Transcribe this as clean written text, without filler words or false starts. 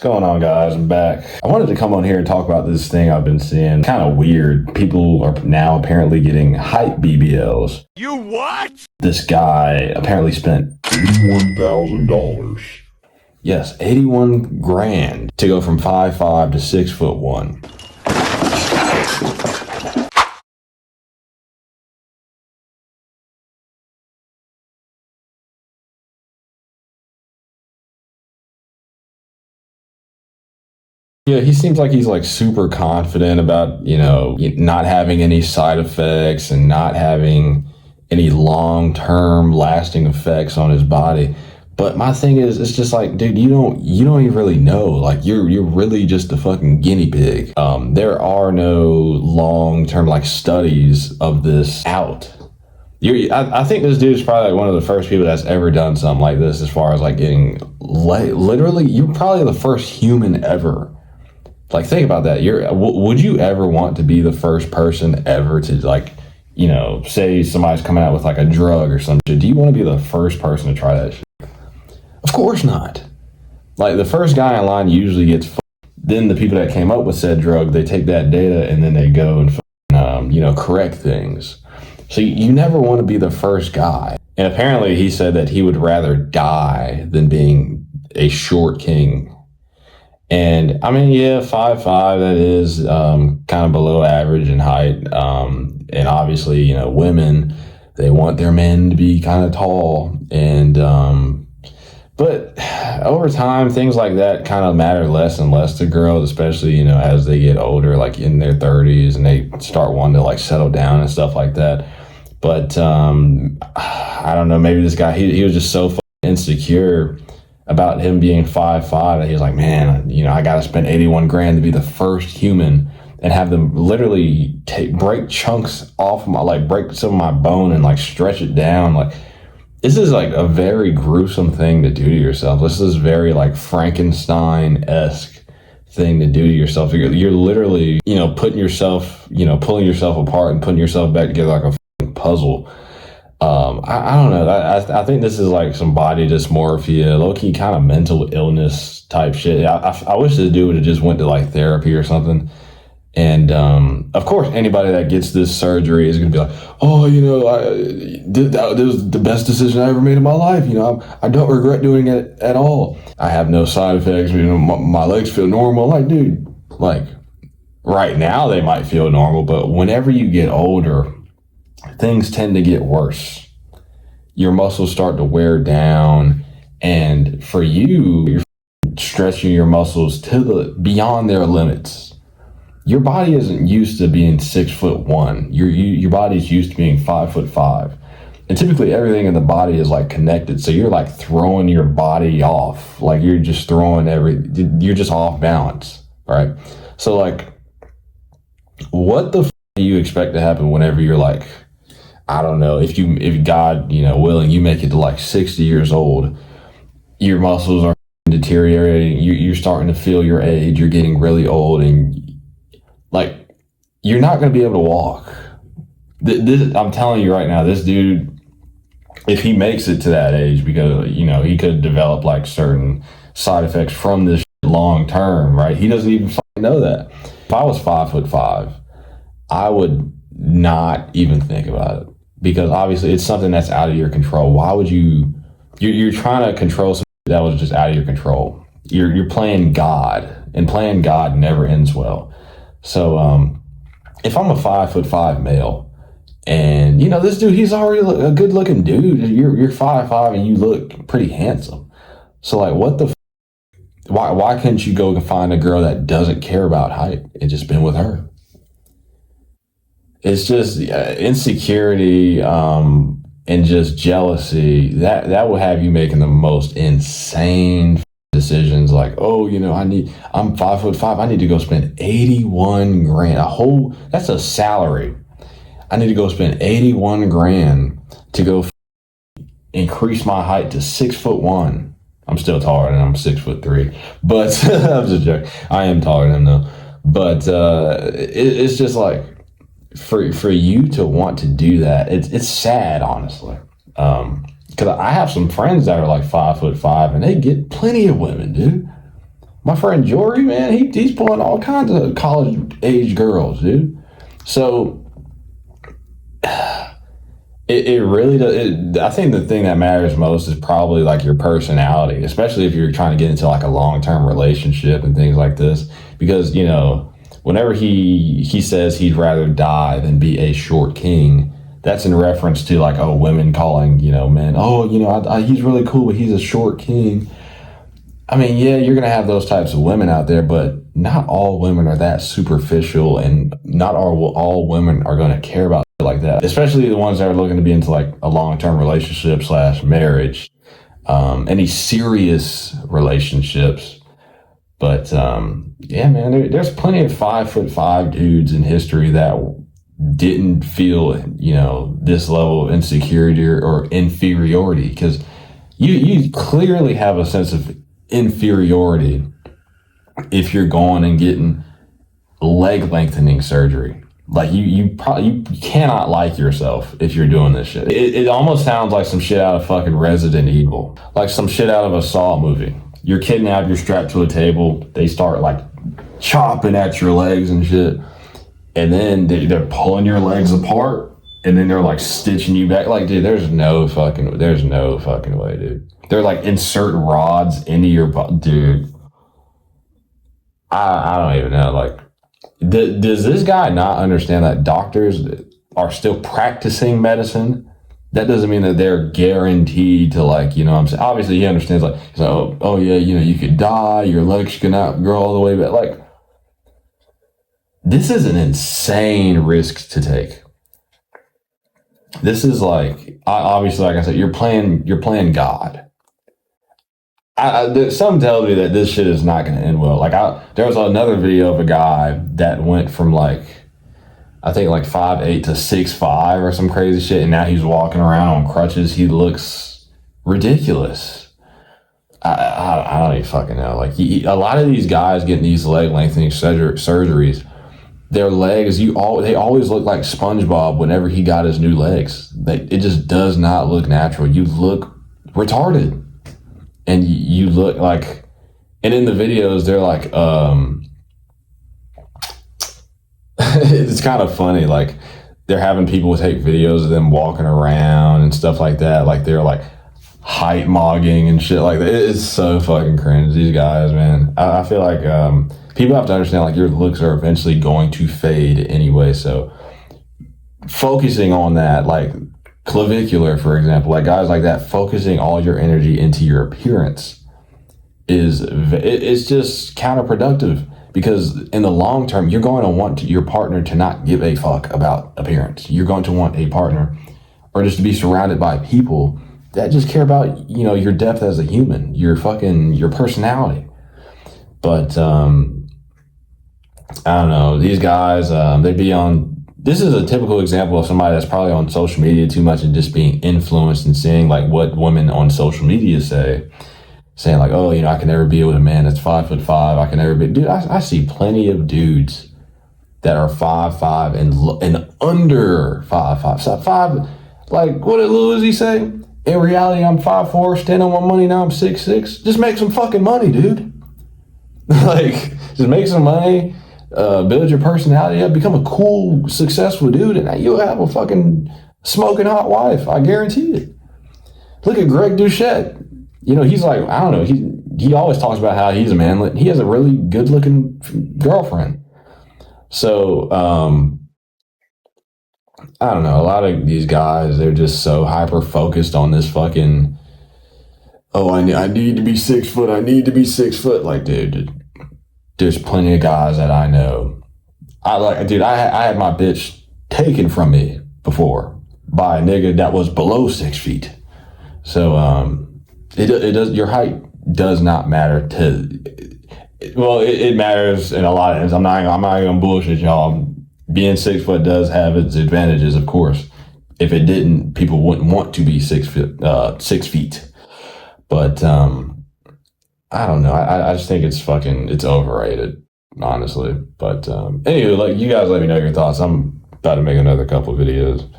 going on, guys? I'm back. I wanted to come on here and talk about this thing I've been seeing. Kind of weird. People are now apparently getting height BBLs. You what? This guy apparently spent $81,000. yes, 81 grand to go from 5'5" to 6'1". Yeah, he seems like he's like super confident about, not having any side effects and not having any long-term lasting effects on his body. But my thing is, it's just like, dude, you don't even really know. Like, you're really just a fucking guinea pig. There are no long-term like studies of this out. I think this dude is probably like one of the first people that's ever done something like this, as far as like getting literally, you're probably the first human ever. Like, think about that. Would you ever want to be the first person ever to, like, say somebody's coming out with like a drug or some shit? Do you want to be the first person to try that shit? Of course not. Like, the first guy in line usually gets then the people that came up with said drug, they take that data and then they go and correct things. So you never want to be the first guy. And apparently he said that he would rather die than being a short king. And I mean, yeah, 5'5", that is kind of below average in height. And obviously, women, they want their men to be kind of tall. And but over time, things like that kind of matter less and less to girls, especially, as they get older, like in their 30s, and they start wanting to like settle down and stuff like that. But I don't know, maybe this guy, he was just so fucking insecure about him being 5'5" that he was like, man, I got to spend 81 grand to be the first human and have them literally break chunks off break some of my bone and like stretch it down. Like, this is like a very gruesome thing to do to yourself. This is very like Frankenstein-esque thing to do to yourself. You're literally, putting yourself, pulling yourself apart and putting yourself back together like a fucking puzzle. I don't know. I think this is like some body dysmorphia, low-key kind of mental illness type shit. I wish this dude would have just went to like therapy or something. And of course, anybody that gets this surgery is going to be like, oh, that was the best decision I ever made in my life. I don't regret doing it at all. I have no side effects. My legs feel normal. Like, dude, like right now they might feel normal, but whenever you get older, things tend to get worse. Your muscles start to wear down, and for you're stretching your muscles to beyond their limits. Your body isn't used to being 6'1". Your body's used to being 5'5", and typically everything in the body is like connected. So you're like throwing your body off, like you're just you're just off balance, right? So like, what the do you expect to happen whenever you're like, I don't know, if God, willing, you make it to like 60 years old, your muscles are deteriorating, you're starting to feel your age, you're getting really old, and like, you're not going to be able to walk. I'm telling you right now, this dude, if he makes it to that age, because, he could develop like certain side effects from this long term, right? He doesn't even fucking know that. If I was 5'5", I would not even think about it, because obviously it's something that's out of your control. Why would you're trying to control something that was just out of your control. You're playing God, and playing God never ends well. So if I'm a 5'5" male, and this dude, he's already a good looking dude, you're 5'5" and you look pretty handsome. So like, what the why couldn't you go and find a girl that doesn't care about height and just been with her? It's just insecurity and just jealousy that will have you making the most insane decisions. Like, oh, I'm 5'5", I need to go spend 81 grand. That's a salary. I need to go spend 81 grand to go increase my height to 6'1". I'm still taller than him. I'm 6'3", but I'm just joking. I am taller than him though. But it's just like, for you to want to do that, it's sad, honestly. Because I have some friends that are like 5'5", and they get plenty of women, dude. My friend Jory, man, he's pulling all kinds of college age girls, dude. So it really does. I think the thing that matters most is probably like your personality, especially if you're trying to get into like a long term relationship and things like this. Because whenever he says he'd rather die than be a short king, that's in reference to like, oh, women calling men, oh, he's really cool, but he's a short king. I mean, yeah, you're gonna have those types of women out there, but not all women are that superficial, and not all women are gonna care about it like that. Especially the ones that are looking to be into like a long term relationship slash marriage, any serious relationships. But yeah, man, there's plenty of 5'5" dudes in history that didn't feel this level of insecurity or inferiority, because you clearly have a sense of inferiority if you're going and getting leg lengthening surgery. Like you cannot like yourself if you're doing this shit. It almost sounds like some shit out of fucking Resident Evil, like some shit out of a Saw movie. You're kidnapped, you're strapped to a table, they start like chopping at your legs and shit, and then they're pulling your legs apart, and then they're like stitching you back. Like, dude, there's no fucking way, dude. They're like inserting rods into your butt, dude. I don't even know. Like, does this guy not understand that doctors are still practicing medicine? That doesn't mean that they're guaranteed to, like, what I'm saying. Obviously, he understands, like, so, oh yeah, you could die, your legs cannot grow all the way back. Like, this is an insane risk to take. This is like, obviously, like I said, you're playing God. Some tells me that this shit is not going to end well. Like, there was another video of a guy that went from like, I think like 5'8" to 6'5" or some crazy shit, and now he's walking around on crutches. He looks ridiculous. I don't even fucking know. Like, a lot of these guys getting these leg lengthening surgeries, their legs, they always look like SpongeBob whenever he got his new legs. It just does not look natural. You look retarded. And you look like, and in the videos, they're like, it's kind of funny. Like, they're having people take videos of them walking around and stuff like that. Like, they're like height mogging and shit like that. It's so fucking cringe. These guys, man. I feel like people have to understand, like, your looks are eventually going to fade anyway. So focusing on that, like, clavicular, for example, like guys like that, focusing all your energy into your appearance it's just counterproductive, because in the long term, you're going to want your partner to not give a fuck about appearance. You're going to want a partner, or just to be surrounded by people that just care about, your depth as a human, your personality. But I don't know, these guys, they'd be on. This is a typical example of somebody that's probably on social media too much and just being influenced and seeing like what women on social media say, saying like, oh, I can never be with a man that's 5'5". I can never be. Dude, I see plenty of dudes that are 5'5" and under 5'5". So 5, like, what did Lil Uzi say? In reality, I'm 5'4", stand on my money, now I'm 6'6". Just make some fucking money, dude. Like, just make some money. Build your personality up, become a cool, successful dude, and you'll have a fucking smoking hot wife. I guarantee it. Look at Greg Doucette. He's like, I don't know. He always talks about how he's a man. He has a really good looking girlfriend. So, I don't know. A lot of these guys, they're just so hyper focused on this fucking, oh, I need to be 6 foot. I need to be 6 foot. Like, dude. There's plenty of guys that I know. I had my bitch taken from me before by a nigga that was below 6 feet. So it does. Your height does not matter it matters in a lot of things. I'm not gonna bullshit y'all. Being 6 foot does have its advantages, of course. If it didn't, people wouldn't want to be 6 feet. But I don't know. I just think it's overrated, honestly. But anyway, like, you guys let me know your thoughts. I'm about to make another couple videos.